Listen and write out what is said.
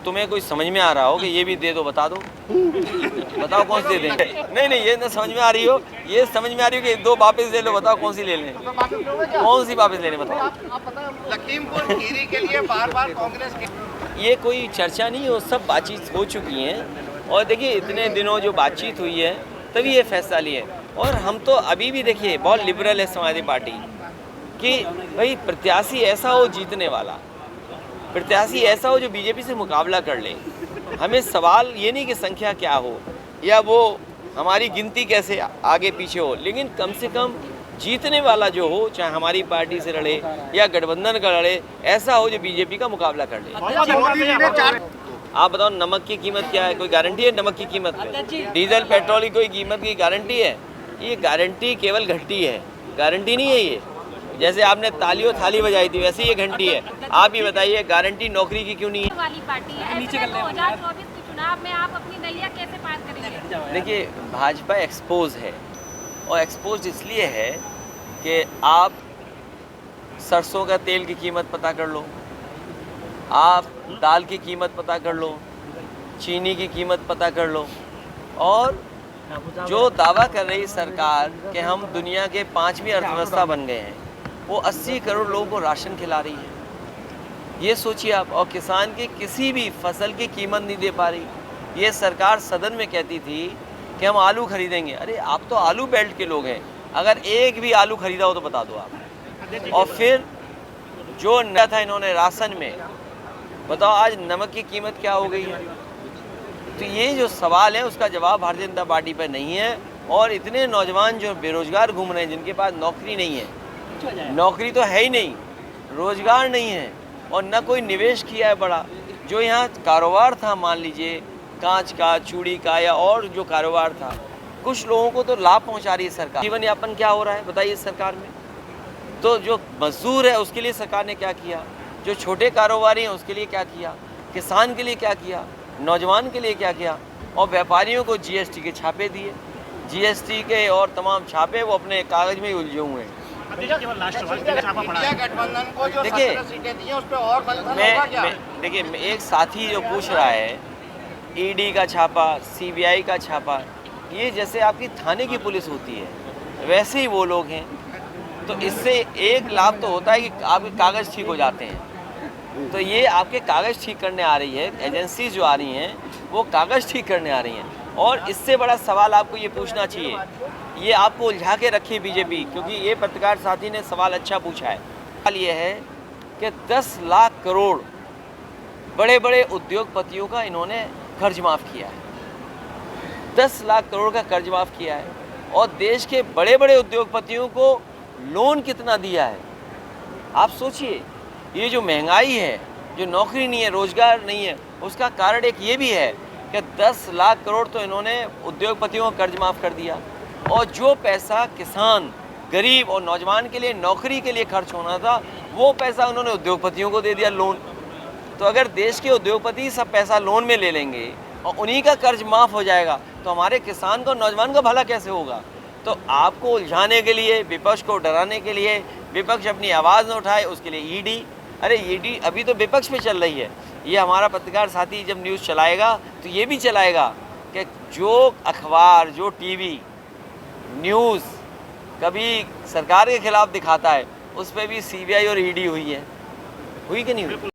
तुम्हें कोई समझ में आ रहा हो कि ये भी दे दो, बता दो, बताओ कौन सी दे दें। नहीं ये ना समझ में आ रही हो, ये समझ में आ रही हो कि दो वापस ले लो, बताओ कौन सी ले लें, कौन सी वापस लेने बताओ। लखीमपुर खीरी के लिए बार-बार कांग्रेस ये कोई चर्चा नहीं है, वो सब बातचीत हो चुकी है। और देखिए इतने दिनों जो बातचीत हुई है तभी ये फैसला लिए। और हम तो अभी भी देखिए बहुत लिबरल है समाजवादी पार्टी कि भाई प्रत्याशी ऐसा हो जीतने वाला, प्रत्याशी ऐसा हो जो बीजेपी से मुकाबला कर ले। हमें सवाल ये नहीं कि संख्या क्या हो या वो हमारी गिनती कैसे आगे पीछे हो, लेकिन कम से कम जीतने वाला जो हो, चाहे हमारी पार्टी से लड़े या गठबंधन का लड़े, ऐसा हो जो बीजेपी का मुकाबला कर ले। आप बताओ नमक की कीमत क्या है? कोई गारंटी है नमक की कीमत पे? डीजल पेट्रोल की कोई कीमत की गारंटी है? ये गारंटी केवल घंटी है, गारंटी नहीं है ये। जैसे आपने तालियों थाली बजाई थी वैसे ये घंटी है। आप ये बताइए गारंटी नौकरी की क्यों नहीं है? वाली पार्टी है। 2024 के चुनाव में आप अपनी नैया कैसे पार करेंगे? देखिए भाजपा एक्सपोज है, और एक्सपोज इसलिए है कि आप सरसों का तेल की कीमत पता कर लो, आप दाल की कीमत पता कर लो, चीनी की कीमत पता कर लो, और जो दावा कर रही सरकार कि हम दुनिया के 5वीं अर्थव्यवस्था बन गए हैं, वो 80 करोड़ लोगों को राशन खिला रही है। ये सोचिए आप, और किसान की किसी भी फसल की कीमत नहीं दे पा रही। ये सरकार सदन में कहती थी कि हम आलू खरीदेंगे। अरे आप तो आलू बेल्ट के लोग हैं, अगर एक भी आलू खरीदा हो तो बता दो आप। और फिर जो नया था इन्होंने राशन में, बताओ आज नमक की कीमत क्या हो गई है। तो ये जो सवाल है उसका जवाब भारतीय जनता पार्टी पर नहीं है। और इतने नौजवान जो बेरोजगार घूम रहे हैं, जिनके पास नौकरी नहीं है, नौकरी तो है ही नहीं, रोजगार नहीं है, और न कोई निवेश किया है बड़ा। जो यहाँ कारोबार था, मान लीजिए कांच का, चूड़ी का या और जो कारोबार था, कुछ लोगों को तो लाभ पहुँचा रही है सरकार। जीवन यापन क्या हो रहा है बताइए सरकार में। तो जो मजदूर है उसके लिए सरकार ने क्या किया, जो छोटे कारोबारी हैं उसके लिए क्या किया, किसान के लिए क्या किया, नौजवान के लिए क्या किया, और व्यापारियों को जीएसटी के छापे दिए। जीएसटी के और तमाम छापे वो अपने कागज में ही उलझे हुए हैं। गठबंधन को जो देखिए 17 सीटें दी हैं उस पे और मंथन होगा क्या? देखिए एक साथी जो पूछ रहा है ईडी का छापा, सीबीआई का छापा, ये जैसे आपकी थाने की पुलिस होती है वैसे ही वो लोग हैं। तो इससे एक लाभ तो होता है कि आपके कागज़ ठीक हो जाते हैं। तो ये आपके कागज़ ठीक करने आ रही है, एजेंसी जो आ रही हैं वो कागज़ ठीक करने आ रही हैं। और इससे बड़ा सवाल आपको ये पूछना चाहिए, ये आपको उलझा के रखी बीजेपी, क्योंकि ये पत्रकार साथी ने सवाल अच्छा पूछा है। सवाल ये है कि 10 लाख करोड़ बड़े बड़े उद्योगपतियों का इन्होंने कर्ज माफ़ किया है। 10 लाख करोड़ का कर्ज माफ़ किया है, और देश के बड़े बड़े उद्योगपतियों को लोन कितना दिया है आप सोचिए। ये जो महंगाई है, जो नौकरी नहीं है, रोजगार नहीं है, उसका कारण एक ये भी है कि 10 लाख करोड़ तो इन्होंने उद्योगपतियों का कर्ज माफ़ कर दिया। और जो पैसा किसान, गरीब और नौजवान के लिए नौकरी के लिए खर्च होना था, वो पैसा उन्होंने उद्योगपतियों को दे दिया लोन। तो अगर देश के उद्योगपति सब पैसा लोन में ले लेंगे और उन्हीं का कर्ज माफ़ हो जाएगा, तो हमारे किसान का, नौजवान का भला कैसे होगा। तो आपको उलझाने के लिए, विपक्ष को डराने के लिए, विपक्ष अपनी आवाज़ न उठाए उसके लिए ईडी। अरे ईडी अभी तो विपक्ष पे चल रही है। ये हमारा पत्रकार साथी जब न्यूज़ चलाएगा तो ये भी चलाएगा कि जो अखबार, जो टीवी न्यूज़ कभी सरकार के खिलाफ दिखाता है, उस पर भी सीबीआई और ईडी हुई है। हुई कि नहीं हुई?